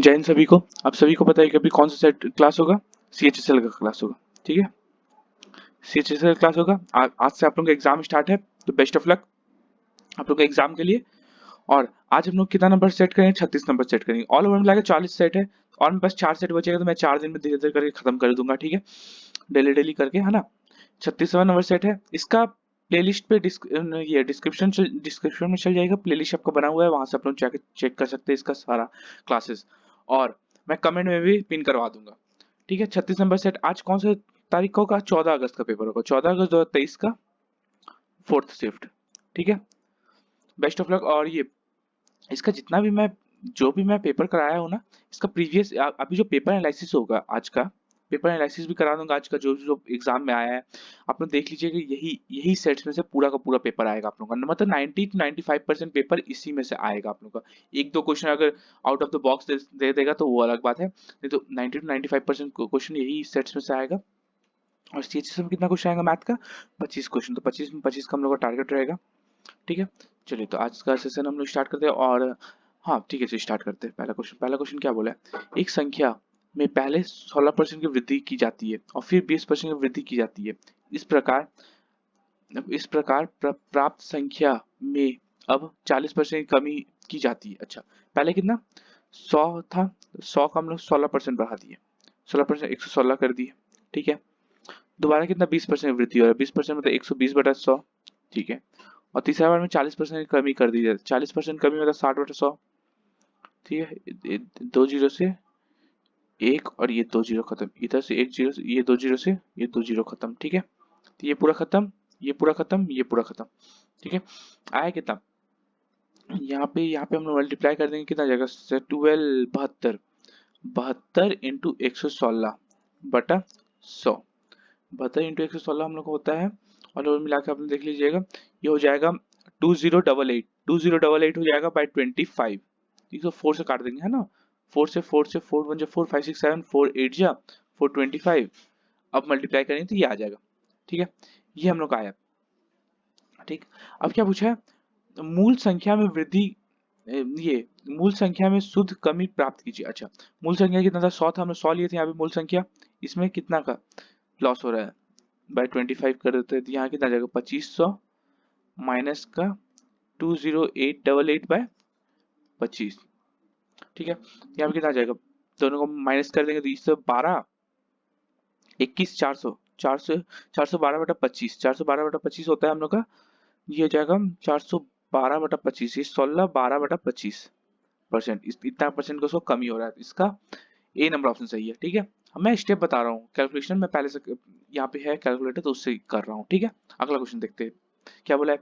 जय हिंद सभी को। आप सभी को पता है कि अभी कौन सा सेट क्लास होगा? सीएचएसएल का क्लास होगा। ठीक है, सीएचएसएल क्लास होगा। आज से आप लोगों का एग्जाम स्टार्ट है, तो बेस्ट ऑफ लक आप लोग का एग्जाम के लिए। और आज हम लोग कितना नंबर सेट करेंगे? 36 नंबर सेट करेंगे। ऑल ओवर मिला के 40 सेट है और मेरे पास 4 सेट बचेगा, तो मैं 4 दिन में धीरे धीरे करके खत्म कर दूंगा। ठीक है, डेली डेली करके, है ना। 36वां नंबर सेट है। इसका प्लेलिस्ट पे ये डिस्क्रिप्शन में चल जाएगा। प्लेलिस्ट आपका बना हुआ है, वहां से आप लोग जाके चेक कर सकते हैं इसका सारा क्लासेस। और मैं कमेंट में भी पिन करवा दूंगा। ठीक है, 36 नंबर सेट आज कौन सा तारीख को होगा? 14 अगस्त का पेपर होगा, 14 अगस्त 2023 का, फोर्थ शिफ्ट। ठीक है, बेस्ट ऑफ लक। और ये इसका जितना भी मैं जो भी मैं पेपर कराया हूँ ना, इसका प्रीवियस अभी जो पेपर एनालिसिस होगा, आज का पेपर एनालिसिस भी करा दूंगा। आज का जो जो एग्जाम में आया है, आप लोग देख लीजिए कि यही यही सेट्स में से पूरा का पूरा पेपर आएगा आप लोगों का। मतलब 90 to 95% पेपर इसी में से आएगा आप लोग का। एक दो क्वेश्चन अगर आउट ऑफ द बॉक्स दे देगा तो वो अलग बात है, नहीं तो 90 to 95% क्वेश्चन यही सेट्स में से आएगा। और सीएचएस में कितना क्वेश्चन आएगा मैथ का? 25 क्वेश्चन। तो 25 में 25 का हम लोग का टारगेट रहेगा। ठीक है, चलिए तो आज का सेशन हम लोग स्टार्ट करते हैं। और हाँ ठीक है, चलिए स्टार्ट करते हैं। पहला क्वेश्चन क्या बोला है? एक संख्या में पहले 16% की वृद्धि की जाती है और फिर 20% की वृद्धि की जाती है। इस प्रकार प्राप्त संख्या में अब 40% की कमी की जाती है। अच्छा, पहले कितना 100 था, 100 का हम लोग 16% बढ़ा दिए, 16% 116 कर दिए। ठीक है, दोबारा कितना 20% वृद्धि हो रहा है, 20% मतलब 120/100। ठीक है, और तीसरा बार में 40% की कमी कर दी जाए, 40% कमी मतलब 60/100। ठीक है, दो जीरो से एक और ये दो जीरो खत्म, इधर से एक जीरो, ये दो जीरो से ये दो जीरो खत्म। ठीक है, तो ये पूरा खत्म, ये पूरा खत्म, ये पूरा खत्म। ठीक है, आया कितना? यहाँ पे हम लोग मल्टीप्लाई कर देंगे, कितना जाएगा? 72 बहत्तर इंटू 116/100। 72 इंटू 116 हम लोग को होता है। और लोग मिला के आपने देख लीजिएगा, ये हो जाएगा 2088। 2088 हो जाएगा बाई 25। इसको 4 से काट देंगे, है ना। 4 1 जा 4, 5 6 7, 4 8 जा 425। अब मल्टीप्लाई करेंगे तो ये आ जाएगा। ठीक है, ये हम लोग का आया। ठीक, अब क्या पूछा है? मूल संख्या में वृद्धि, ये मूल संख्या में शुद्ध कमी प्राप्त कीजिए। अच्छा, मूल संख्या कितना था? 100 था, हमने 100 लिए थे। यहाँ पे मूल संख्या, इसमें कितना का लॉस हो रहा है? बाय 25 कर देते हैं, तो यहाँ कितना आ जाएगा? 2500 माइनस का 20888/25। ठीक है, यहाँ पे कितना आ जाएगा? दोनों को माइनस कर देंगे तो इससे 12 21 400, 400 412/25, 412/25 होता है हम लोग का। ये हो जाएगा 412/25, ये 16 12/25%। इतना परसेंट का उसको कमी हो रहा है, इसका ए नंबर ऑप्शन सही है। ठीक है, मैं स्टेप बता रहा हूँ, कैलकुलेशन में पहले से यहाँ पे है कैलकुलेटर, तो उससे कर रहा हूँ। ठीक है, अगला क्वेश्चन देखते हैं क्या बोला है।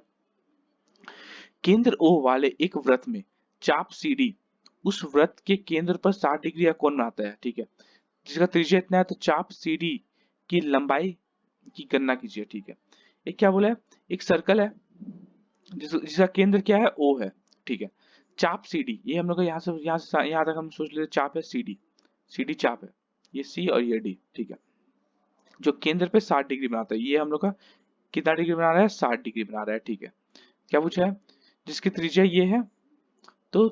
केंद्र O वाले एक वृत्त में चाप CD उस वृत्त के केंद्र पर 60 डिग्री का कोण बनाता है। ठीक है, जिसका त्रिज्या इतना है, तो चाप CD की लंबाई की गणना कीजिए। ठीक है, एक क्या बोला है? एक सर्कल है जिसका केंद्र क्या है? O है। ठीक है, चाप CD, ये हम लोग का यहाँ तक हम सोच लेते चाप है CD, CD चाप है, ये C और ये D। ठीक है, जो केंद्र पे 60 डिग्री बनाता है, ये हम लोग का कितना डिग्री बना रहा है? 60 डिग्री बना रहा है। ठीक है, क्या पूछा है? जिसकी त्रिज्या ये है, तो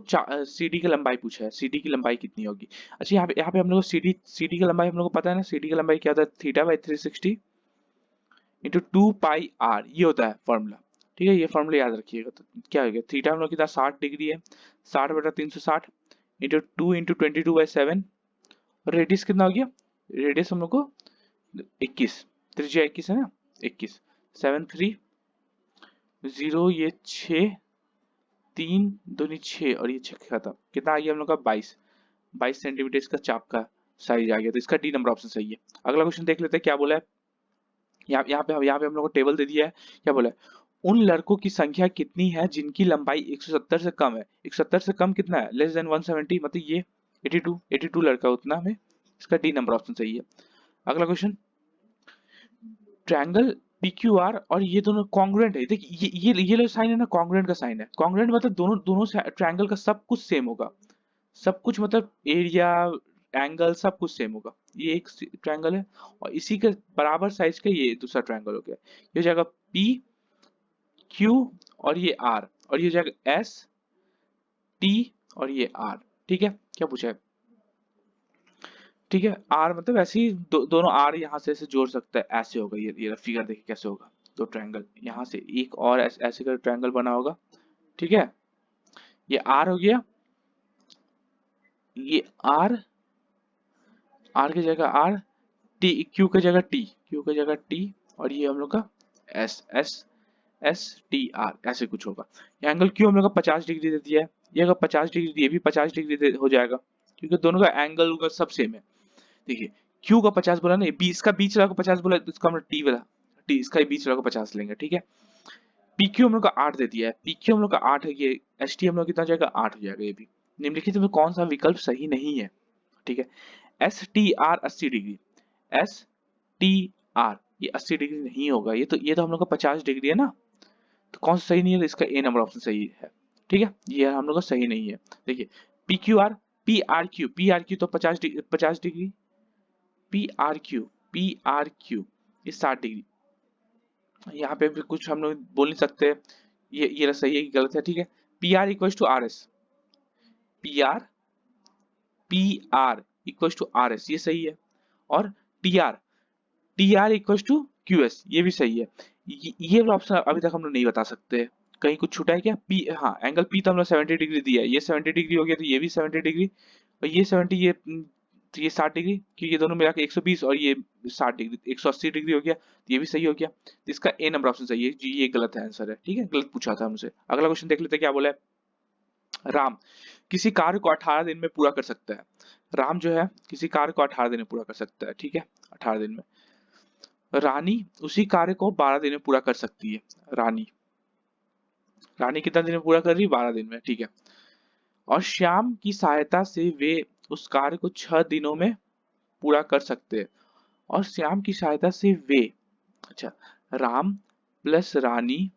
CD की लंबाई पूछा है, CD की लंबाई कितनी होगी? अच्छा, यहाँ पे हम लोग को CD की लंबाई हम लोग को पता है ना। CD की लंबाई क्या होता है? θ/360 इंटू 2πr, ये होता है फॉर्मूला। ठीक है, ये फॉर्मूला याद रखिएगा। तो क्या हो गया? थीटा हम लोग कितना 60 डिग्री है, 60/360 इंटू 2 इंटू 22/7। और रेडियस कितना हो गया? रेडियस हम लोग को 21, त्रिज्या 21 है ना, 21 7 3 0, ये 6 3 दूनी 6 और ये 6 खत्म, कितना आ गया हम लोग का? 22 सेंटीमीटर इसका चाप का साइज आ गया। तो इसका डी नंबर ऑप्शन सही है। अगला क्वेश्चन देख लेते हैं क्या बोला है। यहाँ पे हम लोग को टेबल दे दिया है। क्या बोला है? उन लड़कों की संख्या कितनी है जिनकी लंबाई 170 से कम है? 170 से कम कितना है? लेस देन 170, मतलब ये 82 लड़का उतना में। इसका डी नंबर ऑप्शन सही है। अगला क्वेश्चन, ट्रायंगल PQR और ये दोनों कॉन्ग्रुएंट है। देखिए ये जो साइन है ना, कॉन्ग्रुएंट का साइन है। कॉन्ग्रुएंट मतलब दोनों दोनों ट्रायंगल का सब कुछ सेम होगा, सब कुछ मतलब एरिया, एंगल सब कुछ सेम होगा। ये एक ट्रायंगल है और इसी के बराबर साइज का ये दूसरा ट्रायंगल हो गया। ये हो जाएगा PQ और ये R, और ये हो जाएगा ST और ये R। ठीक है, क्या पूछा है? ठीक है। आर मतलब ऐसे ही दोनों आर यहाँ से ऐसे जोड़ सकता है, ऐसे होगा। ये फिगर देखिए कैसे होगा। दो ट्रायंगल यहाँ से एक और ऐसे कर ट्रायंगल बना होगा। ठीक है, ये आर हो गया, ये आर, आर की जगह आर, टी क्यू की जगह टी, क्यू की जगह टी, और ये हम लोग का S S S T R ऐसे कुछ होगा। ये एंगल क्यू हम लोग का 50 डिग्री दे दिया है, ये अगर 50 डिग्री, ये भी 50 डिग्री हो जाएगा, क्योंकि दोनों का एंगल का सब सेम है। देखिए क्यू का 50 बोला ना, बी इसका बीच वाला को 50 बोला, तो इसका हम टी वाला, टी इसका बीच वाला को 50 लेंगे। ठीक है, पी क्यू हम लोग का 8 दे दिया है, पी क्यू हम लोग का 8 है, ये एस टी हम लोग कितना हो जाएगा 8 हो जाएगा। ये भी निम्नलिखित में कौन सा विकल्प सही नहीं है। ठीक है, S T R 80 degree, S T R ये 80 डिग्री नहीं होगा, ये तो हम लोग का 50 डिग्री है ना, तो कौन सा सही नहीं है, तो इसका ए नंबर ऑप्शन सही है। ठीक है, ये हम लोग का सही नहीं है। देखिए P Q R, P are Q तो 50 degree, 50 degree, P R Q ये 60 डिग्री। यहाँ पे भी कुछ हम लोग बोल नहीं सकते, ये सही है कि गलत है। ठीक है, P R equal to R S, P R, P R equal to R S ये सही है, और T R, T R equal to Q S ये भी सही है। ये वाला ऑप्शन अभी तक हम लोग नहीं बता सकते, कहीं कुछ छूटा है क्या। पी, हाँ एंगल पी तो हम लोग 70 डिग्री दिया है, ये 70 डिग्री हो गया, तो ये भी 70 डिग्री, और ये 70, तो ये 60 डिग्री, क्योंकि ये दोनों मिला के 120, और ये 60 डिग्री, 180 डिग्री हो गया, तो ये भी सही हो गया। तो इसका ए नंबर ऑप्शन सही है जी, ये गलत है आंसर है। ठीक है, गलत पूछा था हमसे। अगला क्वेश्चन देख लेते हैं क्या बोला है। राम किसी कार्य को 18 दिन में पूरा कर सकता है। राम जो है किसी कार्य को 18 दिन में पूरा कर सकता है। ठीक है, 18 दिन में। रानी उसी कार्य को 12 दिन में पूरा कर सकती है। रानी, रानी कितना दिन में पूरा कर रही है, 12 दिन में। ठीक है, और श्याम की सहायता से वे उस कार्य को 6 दिनों में पूरा कर सकते हैं। और श्याम की सहायता से वे, अच्छा, राम प्लस रानी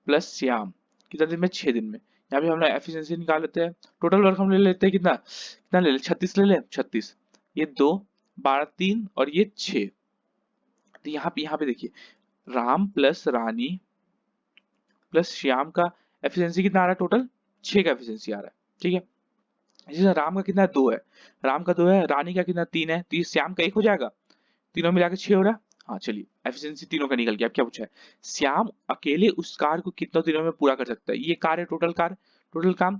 प्लस श्याम कितना दिन में, 6 दिन में। यहाँ पे हम लोग एफिशिएंसी निकाल लेते हैं। टोटल वर्क हम ले लेते हैं कितना, कितना ले ले, 36 ले ले, 36, ये 2, 12 3, और ये 6। तो यहाँ पे देखिए, राम प्लस रानी प्लस श्याम का एफिशिएंसी कितना आ रहा है, टोटल 6 का एफिशिएंसी आ रहा है। ठीक है, इसी तरह राम का कितना 2 है, राम का 2 है, रानी का कितना 3 है, तो ये श्याम का 1 हो जाएगा, तीनों मिला के 6 हो रहा है। हाँ चलिए, एफिशिएंसी तीनों का निकल गया। अब क्या पूछा है, श्याम अकेले उस कार्य को कितने दिनों में पूरा कर सकता है। ये कार्य टोटल कार्य, टोटल काम,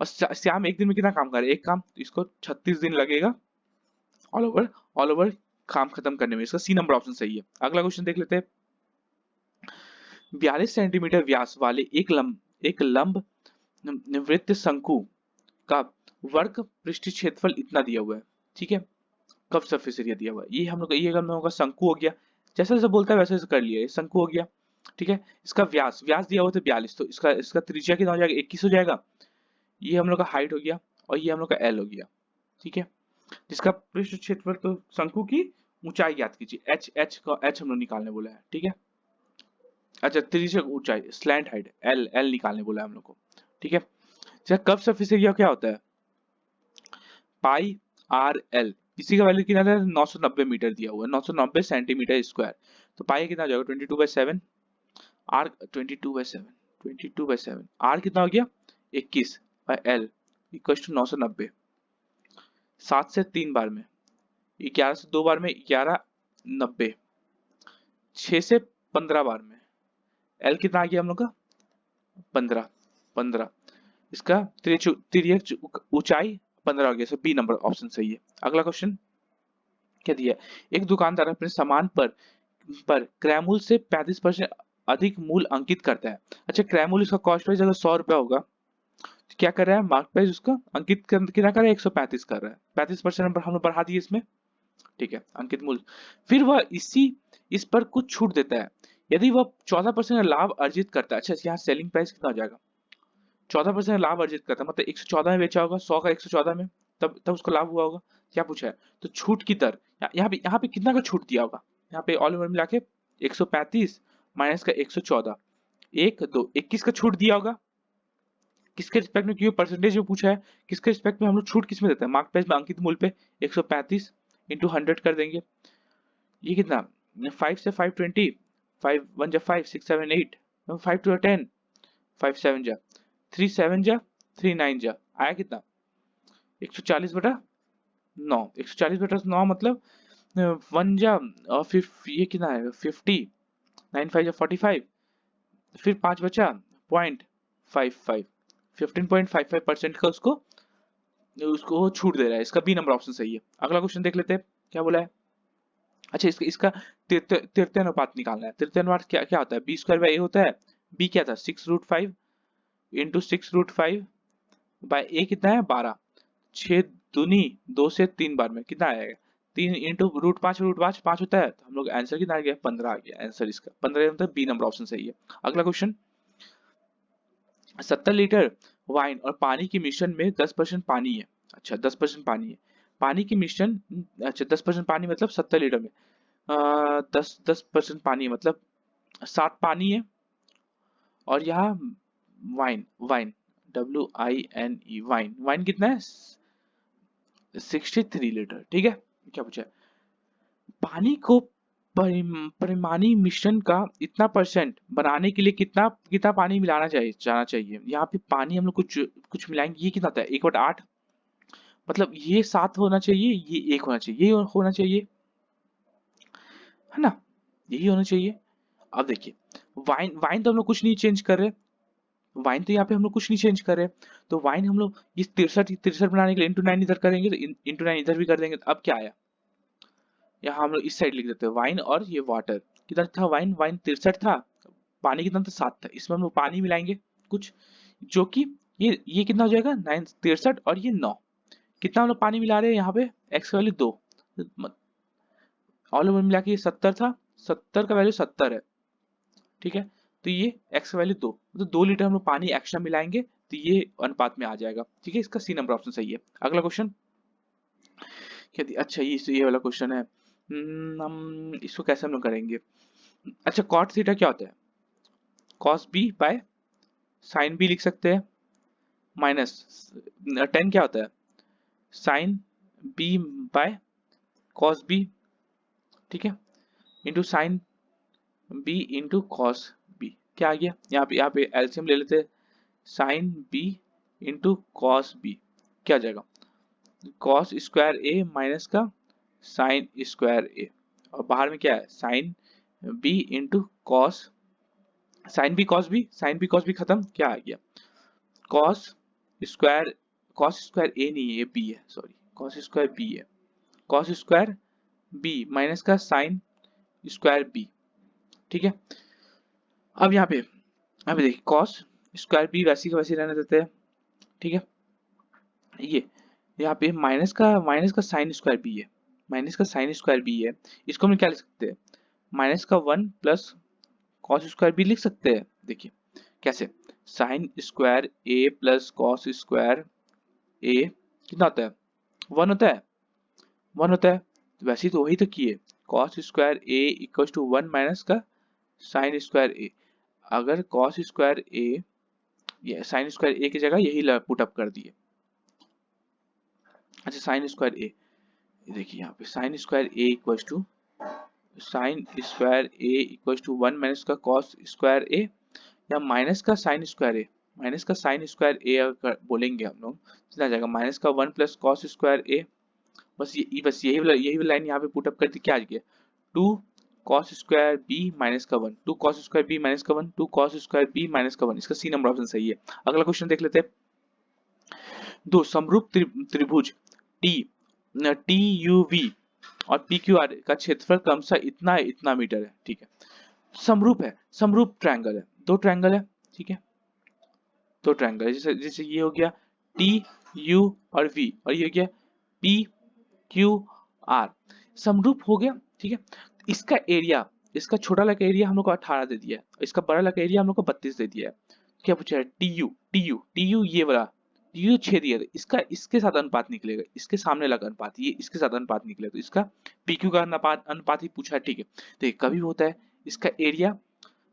और श्याम एक दिन में कितना काम कर रहा है, एक काम, तो इसको 36 दिन लगेगा ऑल ओवर, ऑल ओवर काम खत्म करने में। इसका सी नंबर ऑप्शन सही है। अगला क्वेश्चन देख लेते हैं। 42 सेंटीमीटर व्यास वाले एक लंब निवृत्त शंकु का वर्ग पृष्ठीय क्षेत्रफल इतना दिया हुआ है। ठीक है, कर्व सरफेस एरिया दिया हुआ है। ये हम लोगों का शंकु हो गया, जैसे जैसे बोलता है वैसे वैसे कर लिया, ये शंकु हो गया। ठीक है, इसका व्यास, व्यास दिया हुआ था 42, तो इसका इसका त्रिज्या कितना हो जाएगा, 21 हो जाएगा। ये हम लोग का हाइट हो गया, और ये हम लोग का एल हो गया। ठीक है, जिसका पृष्ठ क्षेत्रफल, तो शंकु की ऊंचाई ज्ञात कीजिए, एच का एच हम लोग निकालने बोला है। ठीक है, अच्छा, त्रिज्या ऊंचाई स्लैंट हाइट एल, एल निकालने बोला है हम लोग को। ठीक है, अच्छा, कर्व सरफेस एरिया क्या होता है, पाई आर एल, इसी का वैल्यू कितना है, 990 मीटर दिया हुआ है, 990 सेंटीमीटर स्क्वायर। तो पाई कितना हो जाएगा, 22/7, आर 22/7, 22/7, आर कितना हो गया 21 बाय एल इक्वल टू 990। 7 से 3 बार में, 11 से 2 बार में 11, 90, 6 से 15 बार में एल कितना आ गया हम लोग का, 15, 15, इसका तिर्यक ऊंचाई 15 हो गया, सो बी नंबर ऑप्शन सही है। अगला क्वेश्चन क्या दिया है, एक दुकानदार अपने सामान पर क्रय मूल्य से 35% अधिक मूल्य अंकित करता है। अच्छा, क्रय मूल्य इसका कॉस्ट प्राइस अगर 100 रुपया होगा, तो क्या कर रहा है, मार्केट प्राइस उसका अंकित कितना कर रहा है, 135 कर रहा है, 35% हम लोग बढ़ा दिए इसमें। ठीक है, अंकित मूल्य, फिर वह इस पर कुछ छूट देता है। यदि वह 14% लाभ अर्जित करता है, अच्छा यहाँ सेलिंग प्राइस कितना हो जाएगा, 14% लाभ अर्जित करता है, मतलब 114 में बेचा होगा, 100 का 114 में, तब तब उसको लाभ हुआ होगा। क्या पूछा है, तो छूट की दर, यहाँ पे कितना का छूट दिया होगा, यहाँ पे ऑल ओवर मिला के 135 माइनस का 114, 1 2 21 का छूट दिया होगा। किसके रिस्पेक्ट में, क्योंकि परसेंटेज में पूछा है, किसके रिस्पेक्ट में हम लोग छूट किस में देते हैं, मार्केट प्राइस में अंकित मूल्य पे 135 इंटू 100 कर देंगे। ये कितना, 5 से 520, 5 1 जा 5 6 7 8, 5 2 10, 5 7 जा 3 7 जा 3 9 जा, आया कितना 140 बटा 9, 140/9 मतलब 1 जा और फिर ये कितना है 50, 9 5 जा 45, फिर 5 बचा 0.55, 15.55% का उसको उसको छूट दे रहा है। इसका बी नंबर ऑप्शन सही है। अगला क्वेश्चन देख लेते हैं क्या बोला है। अच्छा इसका तृतीय अनुपात निकालना है। तृतीय अनुपात क्या क्या होता है, बी स्क्वायर बाई ए होता है। बी क्या था 6√5 इंटू 6√5 बाय ए कितना है 12, 6 दूनी 2 से 3 बार में कितना आएगा 3 इंटू √5 5 होता है, तो हम लोग आंसर कितना आ गया 15 आ गया आंसर इसका 15 मतलब बी नंबर ऑप्शन सही है। अगला क्वेश्चन 70 लीटर वाइन और पानी के मिश्रण में 10% पानी है। अच्छा 10% पानी है, पानी की मिश्रण, अच्छा 10% पानी मतलब 70 लीटर में 10% पानी मतलब 7 पानी है, और यहाँ wine wine WINE wine wine कितना है 63 लीटर। ठीक है क्या पूछा है, पानी को परिमाणी मिश्रण का इतना परसेंट बनाने के लिए कितना कितना पानी मिलाना चाहिए जाना चाहिए। यहाँ पे पानी हम लोग कुछ कुछ मिलाएंगे, ये कितना होता है 1/8, मतलब ये 7 होना चाहिए, ये 1 होना चाहिए, ये होना चाहिए, है ना, यही होना चाहिए। अब देखिए वाइन वाइन तो हम लोग कुछ नहीं चेंज कर रहे, वाइन तो यहाँ पे हम लोग कुछ नहीं चेंज कर रहे, तो वाइन हम लोग ये 63 बनाने के लिए इंटू 9 इधर करेंगे, तो इंटू 9 इधर भी कर देंगे, तो अब क्या आया, यहाँ हम लोग इस साइड लिख देते हैं वाइन और ये वाटर कितना था, वाइन वाइन 63 था, पानी कितना था 7 था, इसमें हम लोग पानी मिलाएंगे कुछ, जो कि ये कितना हो जाएगा 9 63 और ये 9, कितना हम लोग पानी मिला रहे हैं यहाँ पे एक्स का वैल्यू 2, ऑल ओवर मिला के ये 70 था, 70 का वैल्यू 70 है। ठीक है तो ये एक्स का वैल्यू 2, तो 2 लीटर हम लोग पानी एक्स्ट्रा मिलाएंगे, तो ये अनुपात में आ जाएगा। ठीक है इसका सी नंबर ऑप्शन सही है। अगला क्वेश्चन क्या अच्छा ये वाला क्वेश्चन है, हम इसको कैसे हम लोग करेंगे। अच्छा कॉट थीटा क्या होता है, cos B by sine B लिख सकते हैं, माइनस टेन क्या होता है sine B by cos B, ठीक है, into sine B into cos B, क्या आ गया यहाँ पे एलसीएम ले लेते हैं, sine B into cos B क्या आ जाएगा कॉस स्क्वायर ए माइनस का साइन स्क्वायर ए, और बाहर में क्या है sine B into cos, sine B cos B, sine B cos B खत्म, क्या आ गया कॉस स्क्वायर, कॉस स्क्वायर ए नहीं है ये बी है, सॉरी कॉस स्क्वायर बी है, कॉस स्क्वायर बी माइनस का साइन स्क्वायर बी। ठीक है अब यहाँ पे अभी देखिए कॉस स्क्वायर बी वैसी का वैसी रहने देते हैं। ठीक है ये यहाँ पे माइनस का साइन स्क्वायर बी है, माइनस का साइन स्क्वायर बी है, इसको हम क्या लिख सकते हैं माइनस का 1 प्लस कॉस स्क्वायर बी लिख सकते हैं। देखिए कैसे, साइन स्क्वायर ए प्लस कॉस स्क्वायर ए कितना होता है 1 होता है, 1 होता है, वैसे तो वही तो किए cos square A equal to 1 minus का साइन स्क्वायर ए, अगर कॉस स्क्वायर ए ये साइन स्क्वायर ए की जगह यही पुट अप कर दिए। अच्छा साइन स्क्वायर ए, देखिए यहाँ पे sine square A equal to sine square A equal to 1 minus का कॉस स्क्वायर ए, या माइनस का साइन स्क्वायर ए, माइनस का साइन स्क्वायर ए अगर बोलेंगे हम लोग कितना जाएगा माइनस का 1 प्लस कॉस स्क्वायर ए, बस यही लाइन यहाँ पे पुट अप कर दी, क्या आ गया 2 कॉस स्क्वायर बी माइनस का 1, 2 कॉस स्क्वायर बी माइनस का 1, 2 कॉस स्क्वायर बी माइनस का 1, इसका सी नंबर ऑप्शन सही है। अगला क्वेश्चन देख लेते हैं, दो समरूप त्रिभुज टी टी यू वी और पी क्यू आर का क्षेत्रफल क्रमशः इतना इतना मीटर है। ठीक है समरूप है, समरूप ट्रायंगल है, दो ट्रायंगल है, ठीक है दो ट्रायंगल है, जैसे जैसे ये हो गया टी यू और वी, और ये हो गया पी क्यू आर, समरूप हो गया। ठीक है इसका एरिया, इसका छोटा वाला का एरिया हम लोग को 18 दे दिया है, इसका बड़ा वाला का एरिया हम लोग को 32 दे दिया है। क्या पूछा है टी यू ये वाला टी यू 6 दिया है, इसका इसके साथ अनुपात निकलेगा, इसके सामने लगा अनुपात ये इसके साथ अनुपात निकलेगा, तो इसका पी क्यू का अनुपात ही पूछा है। ठीक है देखिए कभी होता है इसका एरिया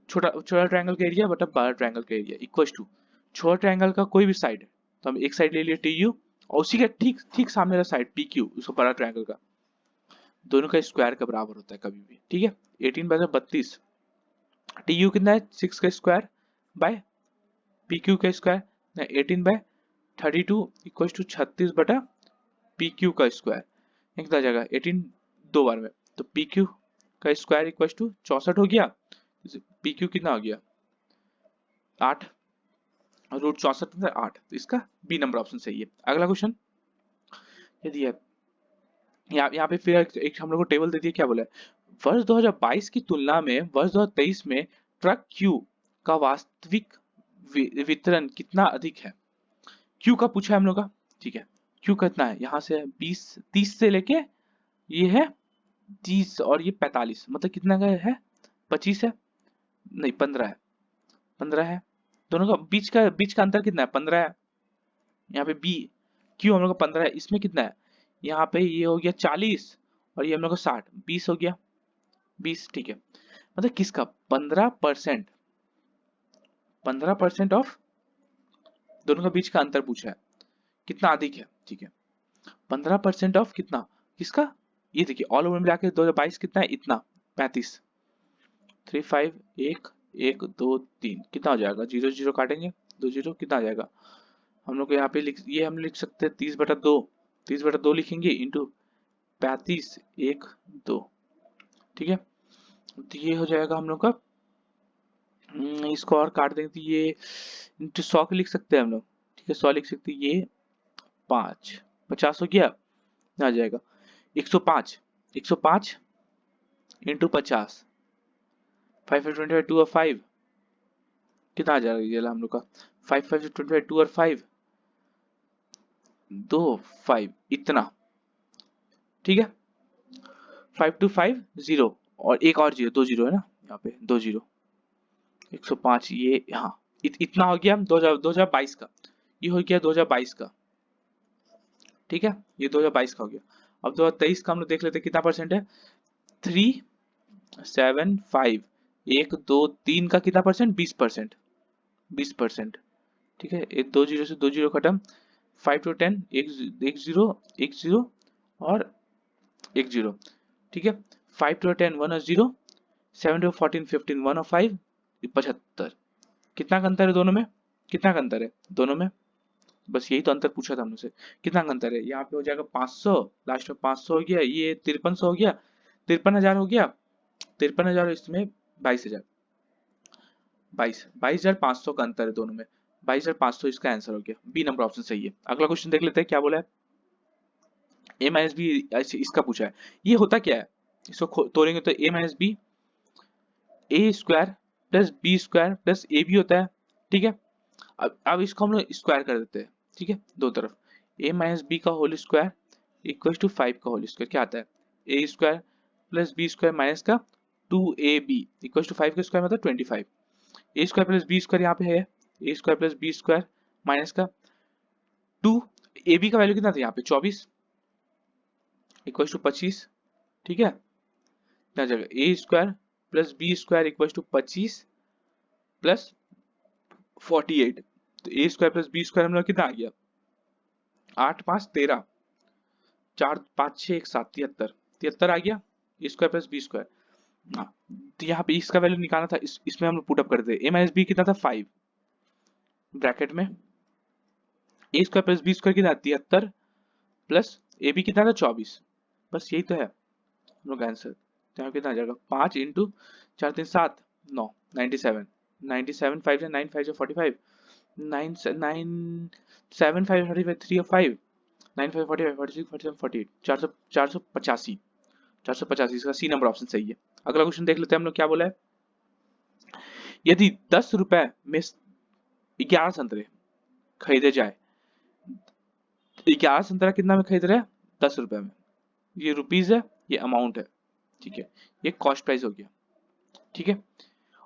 छोटा छोटा ट्रायंगल का एरिया बटा बड़ा ट्रायंगल का एरिया इक्वल टू छोटा ट्रायंगल का कोई भी साइड, तो हम एक साइड ले लिए टी यू और उसी का ठीक ठीक सामने वाला साइड पी क्यू उसको बड़ा ट्रायंगल का, दोनों का स्क्वायर के बराबर होता है कभी भी। ठीक है 18 बाय 32, टी यू कितना है 6 का स्क्वायर बाय पी क्यू का स्क्वायर, 18 बाय 32 इक्वल टू 36 बटा पी क्यू का स्क्वायर, कितना आ जाएगा 18 दो बार में, तो पी क्यू का स्क्वायर इक्वल टू 64 हो गया। पी क्यू कितना हो गया 8, रूट 64 में 8, तो इसका बी नंबर ऑप्शन सही है। अगला क्वेश्चन यदि है यहाँ पे फिर एक हम लोग को टेबल दे दिया, क्या बोला है, वर्ष 2022 की तुलना में वर्ष 2023 में ट्रक क्यू का वास्तविक वितरण कितना अधिक है। क्यू का पूछा है हम लोग का, ठीक है। क्यू कितना है, यहाँ से 20 30 से लेके ये है 30 और ये 45, मतलब कितना का है 25 है, नहीं 15 है, 15 है। दोनों का बीच का अंतर कितना है 15 है। यहाँ पे बी क्यू हम लोग का 15 है, इसमें कितना है, यहाँ पे ये हो गया 40 और ये हम लोग का 60, 20 हो गया 20, ठीक है। मतलब किसका 15%, 15% ऑफ दोनों का बीच का अंतर पूछा है, कितना अधिक है, ठीक है। 15% ऑफ कितना, किसका, ये देखिए ऑल ओवर मिला के 2022 कितना है इतना 35, 3 5 1 1 2 3 कितना हो जाएगा, 0 0 काटेंगे 2 0 कितना आ जाएगा। हम लोग को यहाँ पे ये हम लिख सकते हैं 30/2, 30/2 लिखेंगे इंटू 35 1 2, ठीक है। तो ये हो जाएगा हम लोग का, इसको और काट देंगे तो ये इंटू 100 लिख सकते हैं हम लोग, ठीक है 100 लिख सकते हैं, ये 5 50 हो गया, आ जाएगा 105, 105 इंटू 50, 5 5 25 2 और 5 कितना आ जाएगा, ये हम लोग का 5 5 25 2 और 5 2 5 इतना, ठीक है। 5 2 5 0 और एक और जीरो, 2 जीरो है ना यहाँ पे, 2 जीरो, 105 ये, हाँ इतना हो गया 2022 का, ये हो गया 2022 का, ठीक है, ये 2022 का हो गया। अब 2023 का हम लोग देख लेते हैं कितना परसेंट है, 3 7 5 1 2 3 का कितना परसेंट, 20%, 20%, ठीक है। एक 2 जीरो से 2 जीरो खत्म, 5 to 10 एक जीरो, एक जीरो और एक जीरो, ठीक है। 5 to 10 1 और 0, 7 to 14 15 1 और 5 75, कितना का अंतर है दोनों में, कितना का अंतर है दोनों में, बस यही तो अंतर पूछा था हमसे, कितना का अंतर है। यहाँ पे हो जाएगा 500, लास्ट में 500 हो गया, ये 5300 हो गया, 53,000 हो गया, 53,000 इसमें 22,000, 22,500 का अंतर है दोनों में, 22,500 इसका आंसर हो गया, बी नंबर ऑप्शन सही है। अगला क्वेश्चन देख लेते हैं क्या बोला है, ए माइनस बी इसका पूछा है, ये होता क्या है, इसको तोड़ेंगे तो A minus B A square plus B square plus A B होता है, ठीक है। अब इसको हम लोग स्क्वायर कर देते हैं, ठीक है, दो तरफ, ए माइनस बी का होल स्क्वायर इक्वल टू 5 का होल स्क्वायर, क्या आता है A square plus B square minus का 2ab इक्वल टू 5 का स्क्वायर मतलब 25, A square plus B square यहाँ पे है, A square plus B square minus का 2, ए बी का वैल्यू कितना था यहाँ पे 24 इक्वल टू 25, ठीक है। क्या जाएगा A square plus B square equal to 25 plus 48, तो A square plus B square हम लोग कितना आ गया 8 5 13, 4 5 6 1 7 73, 73 आ गया ए स्क्वायर प्लस बी स्क्वायर। हाँ, तो यहाँ पे इसका वैल्यू निकालना था, इसमें हम लोग पुट अप करते हैं, ए माइनस बी कितना था 5 ब्रैकेट में, ए स्क्वायर प्लस बी स्क्वायर कितना 73 प्लस ए बी कितना था 24, बस यही तो है हम लोग आंसर। तो यहाँ कितना आ जाएगा 5 इंटू 4 3 7 9 97, 97 5 9 5 45 9 9 7 5 45 3 और 5 9 5 45 46 47 48 485, 485 इसका सी नंबर ऑप्शन सही है। अगला क्वेश्चन देख लेते हैं हम लोग क्या बोला है, यदि 10 रुपए में 11 संतरे खरीदे जाए, 11 संतरा कितना में खरीद रहे हैं 10 रुपए में, ये रुपीज है, ये अमाउंट है, ठीक है, ये कॉस्ट प्राइस हो गया, ठीक है।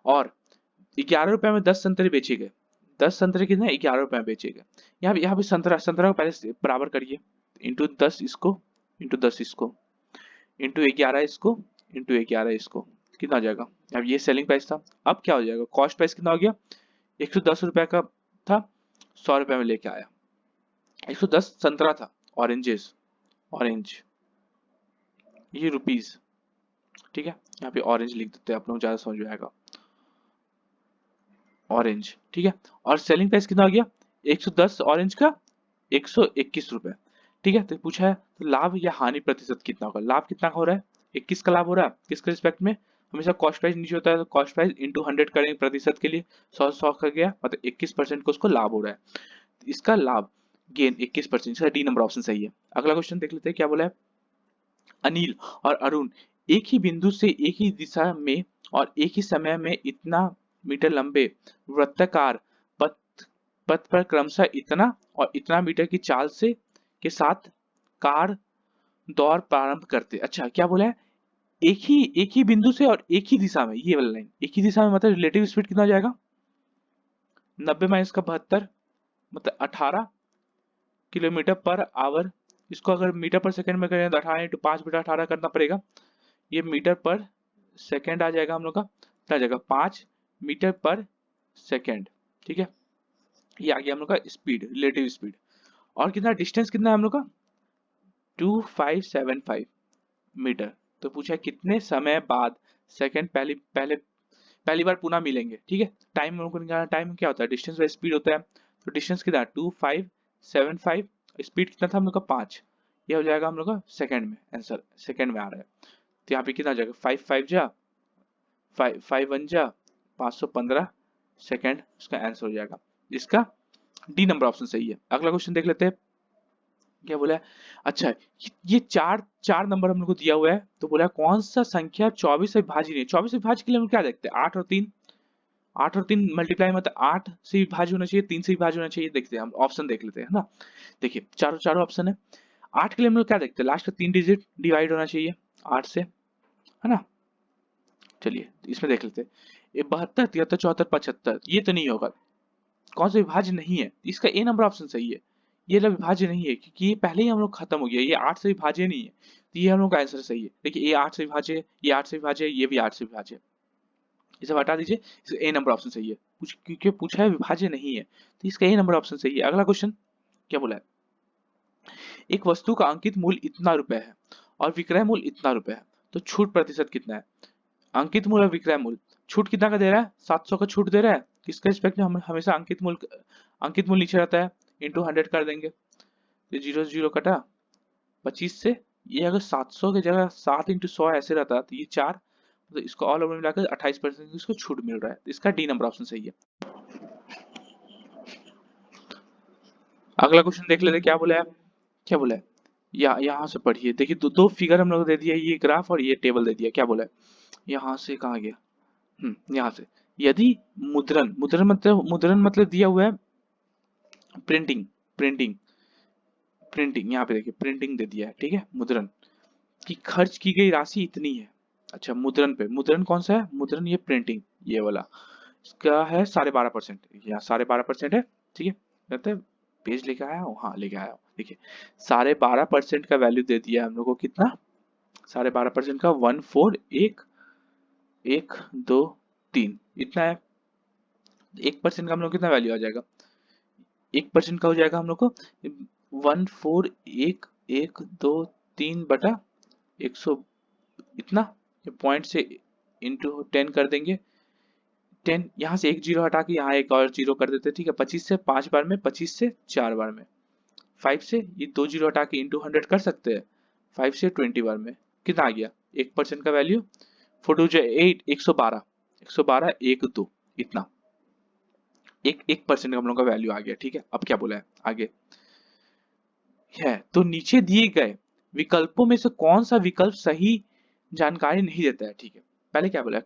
और 11 रुपए में 10 संतरे बेचे गए, 10 संतरे कितने 11 रुपए में बेचे गए, यहाँ पे संतरा संतरा को पहले बराबर करिए, इंटू 10 इसको इंटू 10 इसको इंटू 11 इसको इंटू 11 इसको, कितना हो जाएगा, अब ये सेलिंग प्राइस था, अब क्या हो जाएगा कॉस्ट प्राइस कितना हो गया 110 रुपए का था, 100 रुपए में लेके आया, 110 संतरा था, ऑरेंजेस ऑरेंज, ये रुपीज, ठीक है। यहाँ पे ऑरेंज लिख देते हैं, आप लोग ज्यादा समझ में आएगा, ऑरेंज, ठीक है। और सेलिंग प्राइस कितना हो गया 110 ऑरेंज का 121 रुपए, ठीक है। तो पूछा है तो लाभ या हानि प्रतिशत कितना होगा, लाभ कितना का हो रहा है, 21 का लाभ हो रहा है, किसके रिस्पेक्ट में, हमेशा कॉस्ट प्राइस नीचे होता है तो कॉस्ट प्राइस इंटू 100 करेंगे प्रतिशत के लिए, 100 कर गया मतलब 21% को उसको लाभ हो रहा है, तो इसका लाभ गेन 21%, इसका डी नंबर ऑप्शन सही है। अगला क्वेश्चन देख लेते हैं क्या बोला है, अनिल और अरुण एक ही बिंदु से एक ही दिशा में और एक ही समय में इतना मीटर लंबे वृत्ताकार पथ पथ पर क्रमशः इतना और इतना मीटर की चाल से के साथ कार दौड़ प्रारंभ करते। अच्छा क्या बोला है, एक ही बिंदु से और एक ही दिशा में, ये वाला लाइन एक ही दिशा में मतलब रिलेटिव स्पीड कितना हो जाएगा, 90 माइनस का 72 मतलब 18 किलोमीटर पर आवर। इसको अगर मीटर पर सेकंड में करें तो 18 इंटू 5 बटा 18 करना पड़ेगा, ये मीटर पर सेकंड आ जाएगा हम लोग का, क्या आ जाएगा 5 मीटर पर सेकंड। ठीक है, ये आ गया हम लोग का स्पीड, रिलेटिव स्पीड। और कितना डिस्टेंस कितना है हम लोग का 2575 मीटर। तो पूछा है कितने समय बाद सेकंड पहली पहले पहली बार पुनः मिलेंगे। ठीक है, टाइम हम लोग को निकालना, टाइम क्या होता है डिस्टेंस बाय स्पीड होता है, तो डिस्टेंस कितना 2575, स्पीड कितना था हम लोग का 5, ये हो जाएगा हम लोग का सेकंड में, आंसर सेकंड में आ रहा है। तो यहाँ पे कितना हो जाएगा 5 जा 5 1 जा 515 सेकंड, इसका आंसर हो जाएगा, इसका डी नंबर ऑप्शन सही है। अगला क्वेश्चन देख लेते हैं क्या बोला है, अच्छा ये चार चार नंबर हम लोग को दिया हुआ है, तो बोला है कौन सा संख्या 24 से विभाज्य नहीं है। 24 से विभाज्य के लिए हम क्या देखते हैं 8 और 3, 8 और 3 मल्टीप्लाई मतलब 8 से विभाज्य होना चाहिए, 3 से विभाज्य होना चाहिए। देखते हैं हम ऑप्शन देख लेते हैं ना, देखिए चारों चारों ऑप्शन है। 8 के लिए हम लोग क्या देखते हैं लास्ट का 3 डिजिट डिवाइड होना चाहिए 8 से, है ना। चलिए इसमें देख लेते हैं, ये 72 73 74 75 ये तो नहीं होगा, कौन सा विभाज्य नहीं है, इसका ए नंबर ऑप्शन सही है। ये लोग विभाज्य नहीं है क्योंकि ये पहले ही हम लोग खत्म हो गया, ये 8 से विभाज्य नहीं है, तो ये हम लोग का आंसर सही है। देखिए ये 8 से विभाज्य है, ये 8 से विभाज्य है, ये भी 8 से विभाज्य है, इसे हटा दीजिए, इसे ए नंबर ऑप्शन सही है। क्योंकि पूछा है विभाज्य नहीं है तो इसका ए नंबर ऑप्शन सही है। अगला क्वेश्चन क्या बोला है, एक वस्तु का अंकित मूल्य इतना रुपए है और विक्रय मूल्य इतना रुपए है, तो छूट प्रतिशत कितना है। अंकित मूल्य और विक्रय मूल्य, छूट कितना का दे रहा है 700 का छूट दे रहा है, किसके रिस्पेक्ट में हम हमेशा अंकित मूल्य नीचे रहता है, इंटू 100 कर देंगे, ये 0 0 कटा 25 से, ये अगर 700 की जगह 7 इंटू 100 ऐसे रहता तो ये 4, तो इसको ऑल ओवर मिलाकर 28% इसको छूट मिल रहा है, तो इसका डी नंबर ऑप्शन सही है। अगला क्वेश्चन देख लेते क्या बोला है, क्या बोला है यहाँ से पढ़िए, देखिए दो फिगर हम लोग दे दिया, ये ग्राफ और ये टेबल दे दिया। क्या बोला है, यहाँ से कहाँ गया, यहाँ से, यदि मुद्रण मतलब दिया हुआ है प्रिंटिंग प्रिंटिंग प्रिंटिंग, यहाँ पे देखिए प्रिंटिंग दे दिया है, ठीक है, मुद्रण की खर्च की गई राशि इतनी है। अच्छा मुद्रण पे, मुद्रण कौन सा है, मुद्रण ये प्रिंटिंग ये वाला, इसका है 12.5%, यहाँ 12.5% है। ठीक है, कहते हैं पेज लेके आया हूँ, हाँ लेके आया हूँ, देखिए 12.5% का वैल्यू दे दिया है हम लोग को, कितना 12.5% का 1 4 1 1 2 3 इतना है। 1% का हम लोग कितना वैल्यू आ जाएगा, 1% का हो जाएगा हम लोग को 1 4 1 1 2 3 बटा 100 इतना, ये पॉइंट से इंटू 10 कर देंगे, 10 यहाँ से एक जीरो हटा के यहाँ एक और जीरो कर देते, ठीक है। 25 से 5 बार में, 25 से 4 बार में, 5 से ये 2 जीरो हटा के इंटू 100 कर सकते हैं, 5 से 20 बार में कितना आ गया 1% का वैल्यू, 4 जो 8 112 112 1 2 इतना, 1% का हम लोग का वैल्यू आ गया। ठीक है, अब क्या बोला है आगे है, तो नीचे दिए गए विकल्पों में से कौन सा विकल्प सही जानकारी नहीं देता है। ठीक है, पहले क्या बोला है,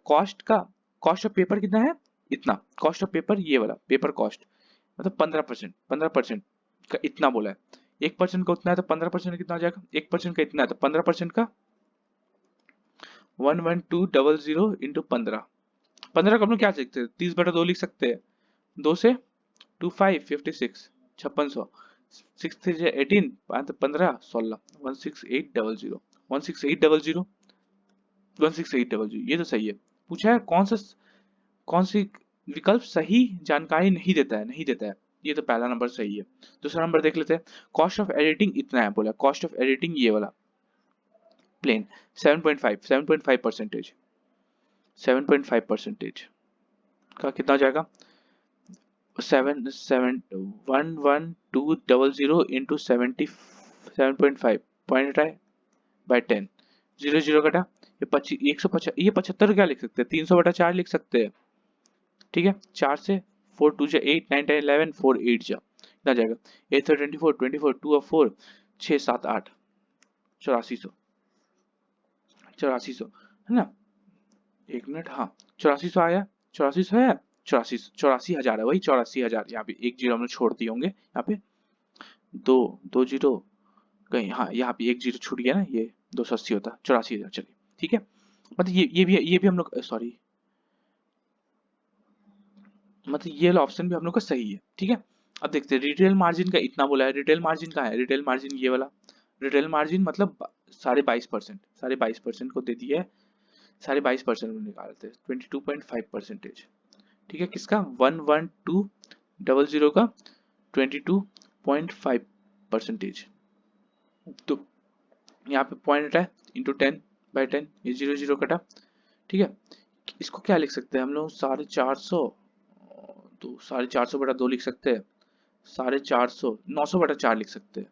कॉस्ट ऑफ पेपर कितना है इतना, कॉस्ट ऑफ पेपर ये वाला पेपर कॉस्ट मतलब 15% का इतना बोला है, 1% का उतना है तो 15% कितना हो जाएगा, 1% का इतना है तो 15% का 11200 इंटू 15, 15 का हम लोग क्या लिखते हैं 30/2 लिख सकते हैं, 2 से 2 5 56 5600, 6 3 18 5 15 16 16800 16800 16800, ये तो सही है। पूछा है कौन सी विकल्प सही जानकारी नहीं देता है, नहीं देता है, ये तो पहला नंबर सही है। दूसरा नंबर देख लेते हैं, कॉस्ट ऑफ एडिटिंग इतना है बोला, कॉस्ट ऑफ एडिटिंग ये वाला प्लेन 7.5 7.5% का कितना हो जाएगा 7 7 1120 इंटू 75 7.5 पॉइंट हटाए बाय 10, 0 0 कटा, ये 25 150, ये 75 क्या लिख सकते हैं, 300/4 लिख सकते हैं। ठीक है, 4 से 4 2 जा 8 9 10 11 4 8 जा कितना जाएगा, 8 24 24 2 और 4 6 7 8 8400, 8400 है ना, एक मिनट, हाँ 8400 आया, 8400 है, 84,000 है, वही 84,000। यहाँ पे एक जीरो हमने छोड़ दिए होंगे, यहाँ पे दो जीरो कहीं, हाँ यहाँ पे एक जीरो छूट गया ना, ये 280 होता, 84,000। चलिए ठीक है, मतलब ये भी हम लोग, सॉरी, मतलब ये वाला ऑप्शन भी हम लोग का सही है। ठीक है, अब देखते हैं रिटेल मार्जिन का इतना बोला है, रिटेल मार्जिन कहाँ है, रिटेल मार्जिन ये वाला, रिटेल मार्जिन मतलब 22.5%, 22.5% को दे दिया है, 22.5% में निकालते हैं 22.5%। ठीक है, किसका 11200 का 22.5%। तो यहाँ पे पॉइंट है इंटू 10/10, ये 0 0 कटा। ठीक है, इसको क्या लिख सकते हैं हम लोग, 450, तो 450/2 लिख सकते हैं, 450, 900/4 लिख सकते हैं,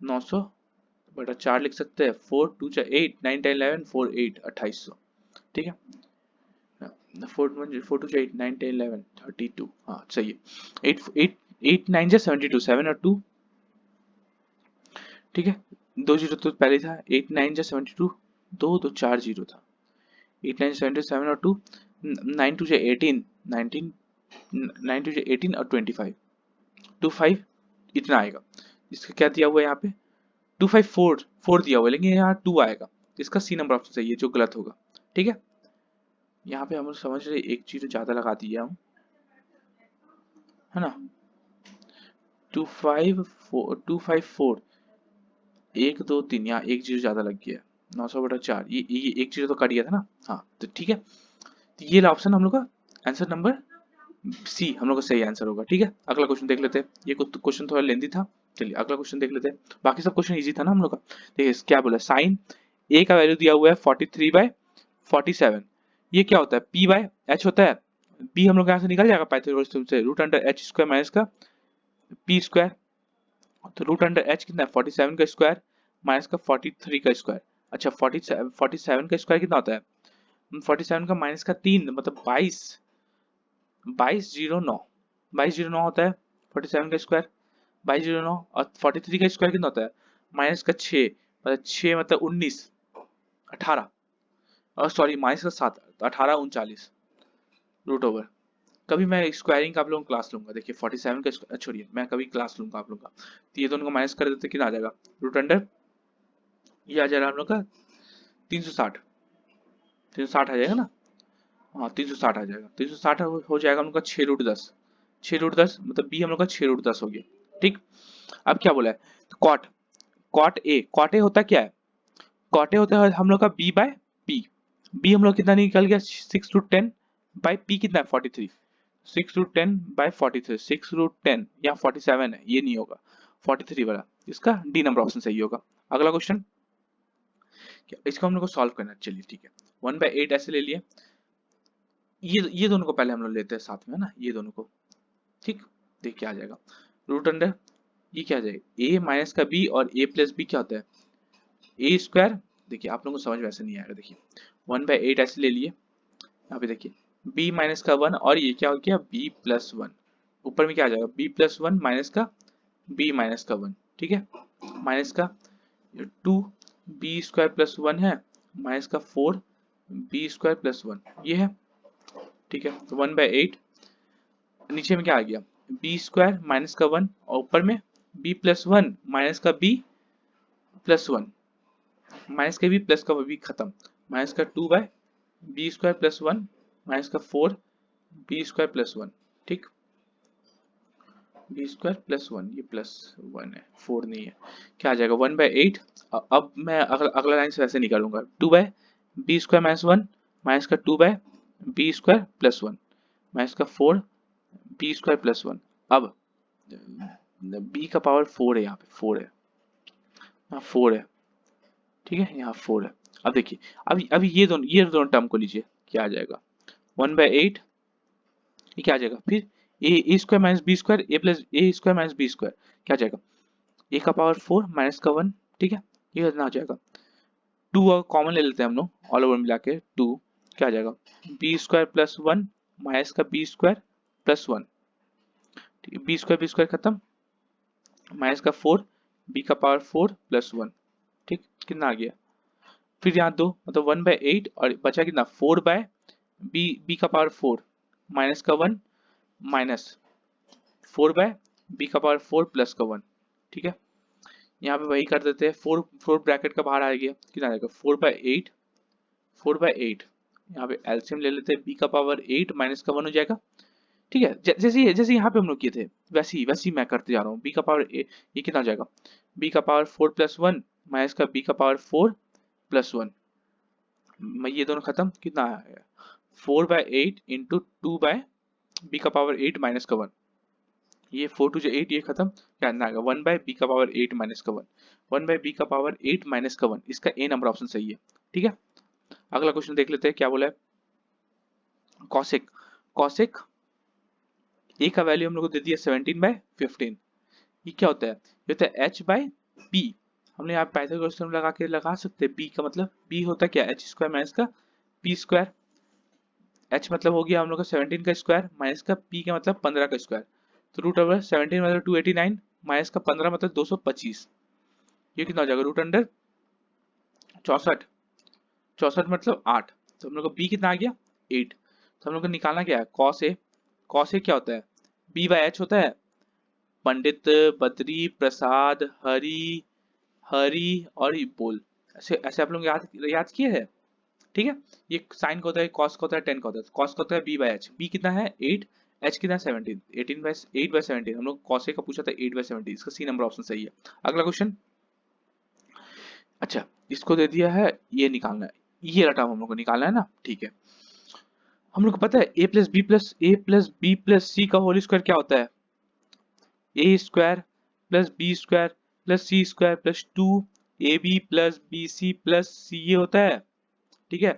900/4 लिख सकते हैं, 4 2 जा 8 9 10 11 4 8 2800। ठीक है, 4 2 जा 8 9 10 11 32, हाँ सही है, 8 8 8 9 जा 72, 7 और 2। ठीक है, 2 जीरो तो पहले था, 8 9 जा 72, 2 4 जीरो था, 8 9 7 7 और 2, 9 2 जा 18 19, 9 2 जा 18 और 25, 25 इतना आएगा। इसका क्या दिया हुआ है यहाँ पे, 2544 दिया हुआ है, लेकिन यहाँ 2 आएगा, इसका सी नंबर ऑप्शन सही है, जो गलत होगा। ठीक है, यहाँ पे हम लोग समझ रहे एक जीरो ज्यादा लगा दिया हूँ, है ना, 254 1 2 3, यहाँ एक जीरो ज्यादा लग गया, 900/4, ये एक जीरो तो कट गया था ना, हाँ तो ठीक है, तो ये ऑप्शन हम लोग का आंसर नंबर सी हम लोग का सही आंसर होगा। ठीक है, अगला क्वेश्चन देख लेते हैं, ये क्वेश्चन थोड़ा लेंदी था, चलिए अगला क्वेश्चन देख लेते हैं, बाकी सब क्वेश्चन इजी था ना हम लोग का। देखिए क्या बोला, साइन ए का वैल्यू दिया हुआ है 43/47, ये क्या होता है, p/h होता है, p हम लोग यहाँ से निकल जाएगा पाइथागोरस थ्योरम से, √h² माइनस का p स्क्वायर, तो √h कितना है 47 का स्क्वायर माइनस का 43 का स्क्वायर। अच्छा 47 का स्क्वायर कितना होता है, 47 का माइनस का 3 मतलब 2209 होता है 47 का स्क्वायर, 2209, और 43 का स्क्वायर कितना होता है, माइनस का 6 मतलब 6 मतलब 19 18, और सॉरी माइनस का 7 18 39 रूट ओवर। कभी मैं स्क्वायरिंग का आप लोगों को क्लास लूंगा, देखिए 47 का छोड़िए, मैं कभी क्लास लूंगा आप लोगों का, तो ये दोनों को माइनस कर देते कितना आ जाएगा, रूट अंडर, ये आ जाएगा हम लोग का 360, 360 आ जाएगा ना, हाँ 360 आ जाएगा, 360 हो जाएगा हम लोग का 6√10, 6√10 मतलब बी हम लोग का 6√10 हो गया। ठीक, अब क्या बोला है, कॉट, कॉट ए होता क्या है, कॉट ए होता है हम लोग का बी बाय पी, बी हम लोग कितना निकल गया 6√10 बाय पी कितना है 43, 6√10/43, 6√10 या 47 है, ये नहीं होगा 43 वाला, इसका डी नंबर ऑप्शन सही होगा। अगला क्वेश्चन, इसको हम लोग को सॉल्व करना है, चलिए ठीक है, 1/8 ऐसे ले लिए, ये दोनों को पहले हम लोग लेते हैं साथ में, है ना, ये दोनों को, ठीक, देख क्या आ जाएगा, रूट अंडर, ये क्या आ जाएगा a माइनस का b, और a प्लस b क्या होता है ए स्क्वायर, देखिए आप लोगों को समझ वैसे नहीं आएगा, देखिए 1/8 ऐसे ले लिए, यहाँ पे देखिए b माइनस का 1, और ये क्या हो गया b प्लस 1, ऊपर में क्या आ जाएगा b प्लस 1 माइनस का b माइनस का 1, ठीक है, माइनस का 2 b स्क्वायर प्लस 1 है, माइनस का 4 b स्क्वायर प्लस 1, ये है, ठीक है, तो 1/8, नीचे में क्या आ गया बी स्क्वायर माइनस का 1, और ऊपर में b प्लस 1 माइनस का b प्लस 1, माइनस का b प्लस का b खत्म, माइनस का 2/b स्क्वायर प्लस 1 माइनस का 4 b स्क्वायर प्लस 1, ठीक, b स्क्वायर प्लस 1, ये प्लस 1 है 4 नहीं है, क्या आ जाएगा 1/8। अब मैं अगला लाइन से वैसे निकालूंगा, 2/b स्क्वायर माइनस 1 माइनस का 2/b स्क्वायर प्लस 1 माइनस का 4 b स्क्वायर प्लस 1, अब b का पावर 4 है, यहाँ पे 4 है, यहाँ 4 है, ठीक है, यहाँ 4 है। अब देखिए अभी ये दोनों टर्म को लीजिए, क्या आ जाएगा 1/8, ये क्या आ जाएगा फिर ए स्क्वायर माइनस बी स्क्वायर, ए प्लस ए स्क्वायर माइनस बी स्क्वायर, क्या आ जाएगा ए का पावर 4 माइनस का 1, ठीक है, ये कितना आ जाएगा, 2 कॉमन ले लेते हैं हम लोग, ऑल ओवर मिला के 2, क्या आ जाएगा, बी स्क्वायर प्लस 1 माइनस का बी स्क्वायर प्लस 1, ठीक है, बी स्क्वायर खत्म, माइनस का 4, बी का पावर 4 प्लस 1, ठीक, कितना आ गया, फिर यहाँ दो मतलब 1/8 और बचा कितना 4 बी का पावर 4 माइनस का 1 माइनस 4/बी का पावर 4 प्लस का 1, ठीक है, यहाँ पे वही कर देते हैं, 4 ब्रैकेट का बाहर आ गया, कितना आएगा 4/8 यहाँ पे एलसीएम ले लेते हैं, बी का पावर 8 माइनस का 1 हो जाएगा, ठीक है, जैसे यहाँ पे हम लोग किए थे वैसे ही मैं करते जा रहा हूँ, बी का पावर ये कितना हो जाएगा, बी का पावर 4 प्लस 1 माइनस का बी का पावर 4 प्लस 1, मैं ये दोनों खत्म, कितना आया 4/8 इंटू 2/बी का पावर 8 माइनस का 1, ये 4 टू 8, ये खत्म, क्या आएगा 1/बी का पावर 8 माइनस का 1, 1/बी का पावर 8 माइनस का 1, इसका ए नंबर ऑप्शन सही है, ठीक है। अगला क्वेश्चन देख लेते हैं क्या बोला है, कॉसेक कॉसेक ए का वैल्यू हम लोग को दे दिया 17/15, ये क्या होता है, ये होता है h/p, हमने यहाँ पाइथागोरस थ्योरम लगा के लगा सकते हैं, b का मतलब b होता है क्या h स्क्वायर माइनस का p स्क्वायर, h मतलब हो गया हम लोग का 17 का स्क्वायर माइनस का p का मतलब 15 का स्क्वायर, तो रूट ओवर 17 मतलब 289 माइनस का 15 मतलब 225, ये कितना हो जाएगा रूट अंडर 64, 64 मतलब 8, तो हम लोग का b कितना आ गया 8, तो हम लोग को निकालना क्या है कॉस ए क्या होता है b/h होता है, पंडित बद्री प्रसाद हरि हरि और बोल, ऐसे ऐसे आप लोग याद किए हैं, ठीक है, ये साइन का होता है, कॉस का होता है, टेन का होता है, कॉस का होता है b/h, b कितना है 8, h कितना है 17, 8/17, हम लोग कॉस ए का पूछा था 8/17, इसका सी नंबर ऑप्शन सही है। अगला क्वेश्चन, अच्छा इसको दे दिया है, ये निकालना है, ये वाला टर्म हम लोग को निकालना है ना, ठीक है, हम लोग को पता है a+b+c का होल स्क्वायर क्या होता है, A square plus B square plus C square plus 2ab plus B C plus C, ये होता है, ठीक है,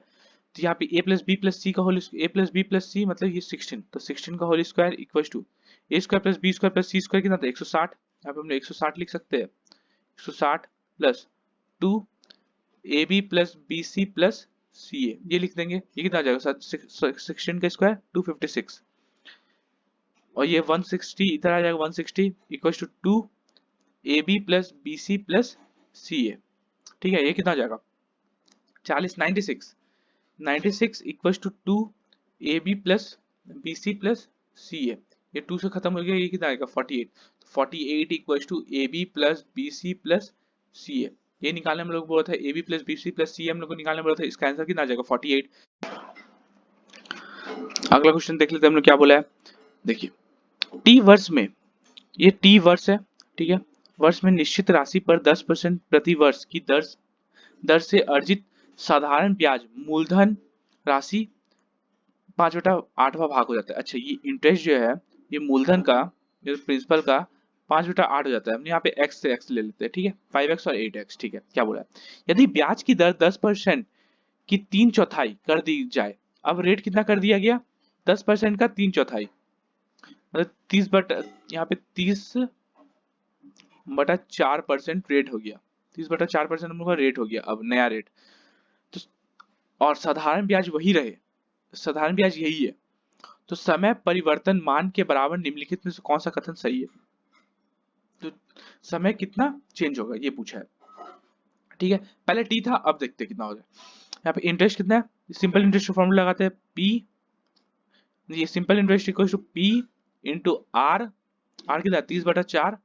तो यहाँ पे a+b+c का होल a+b+c मतलब ये 16, तो 16 का whole square equal to A square plus B square plus C square कितना था 160, यहाँ पे हम लोग 160 लिख सकते हैं, 160 plus 2ab plus B C plus C A, ये लिख देंगे, ये कितना आ जाएगा 16 का स्क्वायर 256, और ये 160 इधर आ जाएगा 160 equal to 2ab plus B C plus C A, ठीक है, ये कितना आ जाएगा 40 96 equal to 2ab plus B C plus C A, ये 2 से खत्म हो गया, ये कितना आएगा 48, 48 equal to A B plus B C plus C A, ये निकालने में लोग बोला था A B plus B C plus C हम लोग को निकालने में बोला था, इसका आंसर कितना आ जाएगा 48। अगला क्वेश्चन देख लेते हैं हम लोग क्या बोला है, देखिए टी वर्ष में, ये टी वर्ष है, ठीक है, वर्ष में निश्चित राशि पर 10% प्रति वर्ष की दर से अर्जित साधारण ब्याज मूलधन राशि 5/8वां भाग हो जाता है, अच्छा ये इंटरेस्ट जो है ये मूलधन का, ये प्रिंसिपल का 5/8 हो जाता है, हम यहाँ पे x से x ले लेते हैं, ठीक है 5x और 8x, ठीक है, क्या बोला है, यदि ब्याज की दर 10% की 3/4 कर दी जाए, अब रेट कितना कर दिया गया 10% का 3/4, मतलब 30 यहाँ पे 30/4% रेट हो गया, 30/4% हम लोग का रेट हो गया, अब नया रेट, तो और साधारण ब्याज वही रहे, साधारण ब्याज यही है, तो समय परिवर्तन मान के बराबर निम्नलिखित में से कौन सा कथन सही है, तो समय कितना चेंज होगा ये पूछा है, ठीक है, पहले टी था, अब देखते हैं कितना हो जाए, यहाँ पे इंटरेस्ट कितना है, सिंपल इंटरेस्ट का फॉर्मूला लगाते हैं पी, ये simple interest equal to P into R, R कितना 30/4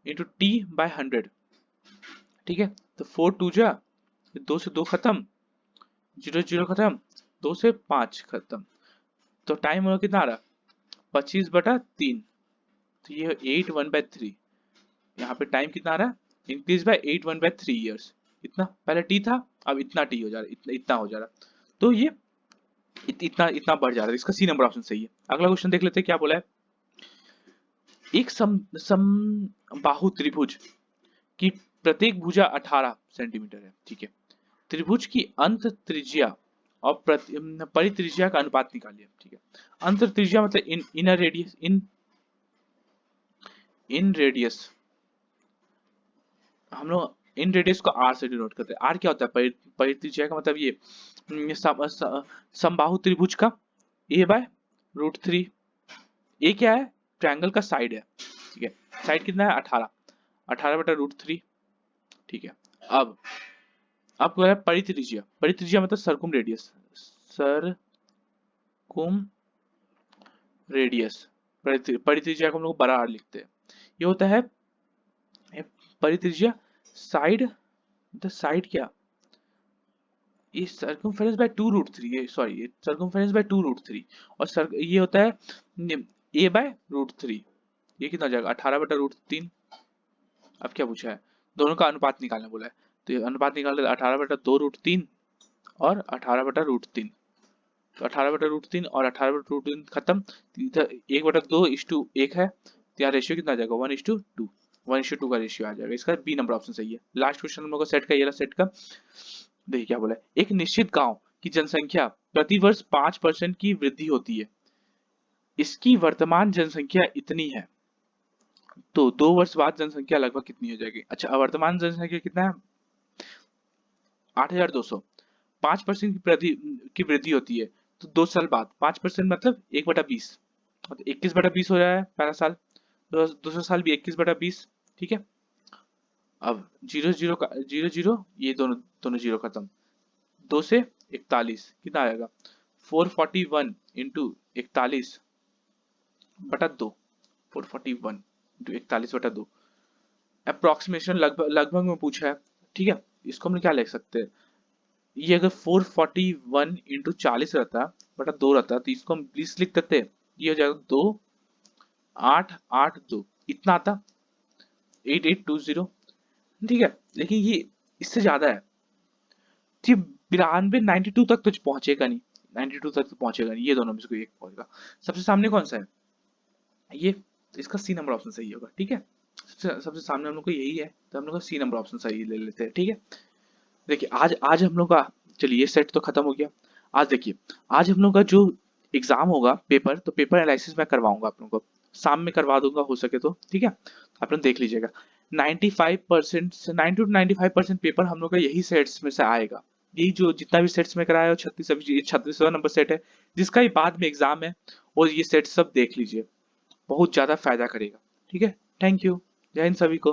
इंटू t/100, ठीक है, तो 4 2 जा, 2 से 2 खत्म, 0 0 खत्म, 2 से 5 खत्म, तो टाइम होगा कितना आ रहा 25/3, तो ये 8 1/3, यहाँ पे टाइम कितना आ रहा है इंक्रीज बाय 8 1/3 ईयर्स, इतना पहले टी था अब इतना टी हो जा रहा है, इतना हो जा रहा, तो ये इतना इतना बढ़ जा रहा है, इसका सी नंबर ऑप्शन सही है। अगला क्वेश्चन देख लेते हैं क्या बोला है, एक समबाहु त्रिभुज की प्रत्येक भुजा 18 सेंटीमीटर है, ठीक है, त्रिभुज की अंत त्रिज्या और परित्रिज्या का अनुपात निकालिए, ठीक है, अंत त्रिज्या मतलब इन रेडियस, इन रेडियस हम लोग इन रेडियस को आर से डिनोट करते हैं। आर क्या होता है? परित्रिज्या का मतलब ये समबाहु त्रिभुज का ए बाय रूट थ्री। ए क्या है? ट्रायंगल का साइड है, ठीक है। साइड कितना है? 18, 18 बटा रूट थ्री, ठीक है। अब आपको है परित्रिज्या। परित्रिज्या मतलब सरकुम रेडियस, सरकुम रेडियस। परित्रिज्या को हम लोग बड़ा आर लिखते हैं। ये होता है परित्रिज्या साइड, मतलब साइड क्या, ये circumference by two root three, ये सॉरी ये circumference by two root three, और सर ये होता है ए बाय रूट थ्री। ये कितना हो जाएगा? 18 बटा रूट तीन। अब क्या पूछा है? दोनों का अनुपात निकालने बोला है, तो ये अनुपात निकाल रहे 18 बटा दो रूट तीन और 18 बटा रूट तीन। तो 18 बटा रूट तीन और 18 बटा रूट तीन खत्म, तो इधर एक बटा दो इस टू एक है, तो यहाँ रेशियो कितना आ जाएगा? 1:2, 1:2 का रेशियो आ जाएगा। इसका बी नंबर ऑप्शन सही है। लास्ट क्वेश्चन हम लोग का सेट का, ये रहा सेट का। देखिए क्या बोला है, एक निश्चित गांव की जनसंख्या प्रतिवर्ष 5% की वृद्धि होती है, इसकी वर्तमान जनसंख्या इतनी है, तो 2 वर्ष बाद जनसंख्या लगभग कितनी हो जाएगी? अच्छा, वर्तमान जनसंख्या कितना है? 8,200। 5% की वृद्धि होती है, तो 2 साल बाद 5% मतलब 1/20, मतलब 21/20 हो रहा है पहला साल, दूसरा साल भी 21/20, ठीक है। अब जीरो जीरो का जीरो जीरो, ये दोनों दोनों जीरो खत्म, 2 से 41 कितना आएगा? 441 इंटू 41/2, 441 इंटू 41/2, अप्रोक्सीमेशन लगभग लगभग में पूछा है, ठीक है। इसको हम क्या लिख सकते हैं? ये अगर 441 इंटू 40 रहता, बटा दो रहता, तो इसको हम 20 लिख देते हैं। ये हो जाएगा 2,882, इतना आता, 8820, ठीक है। लेकिन ये इससे ज्यादा है, ये 92 92 तक तो पहुंचेगा नहीं, 92 तक तो पहुंचेगा नहीं, ये दोनों में से कोई एक पहुंचेगा। सबसे सामने कौन सा है? ये, तो इसका सी नंबर ऑप्शन सही होगा, ठीक है। सबसे सामने हम लोग को यही है, तो हम लोग का सी नंबर ऑप्शन सही ले लेते हैं, ठीक है। देखिए आज आज हम लोग का, चलिए ये सेट तो खत्म हो गया। आज देखिए, आज हम लोग का जो एग्जाम होगा पेपर, तो पेपर एनालिसिस मैं करवाऊंगा आप लोगों को, शाम में करवा दूंगा हो सके तो, ठीक है। आप लोग देख लीजिएगा, 95% से 90 to 95% पेपर हम लोग का यही सेट्स में से आएगा। यही जो जितना भी सेट्स में कराया हो, 36वां नंबर सेट है, जिसका भी बाद में एग्जाम है, और ये सेट सब देख लीजिए, बहुत ज्यादा फायदा करेगा, ठीक है। थैंक यू, जय हिंद सभी को।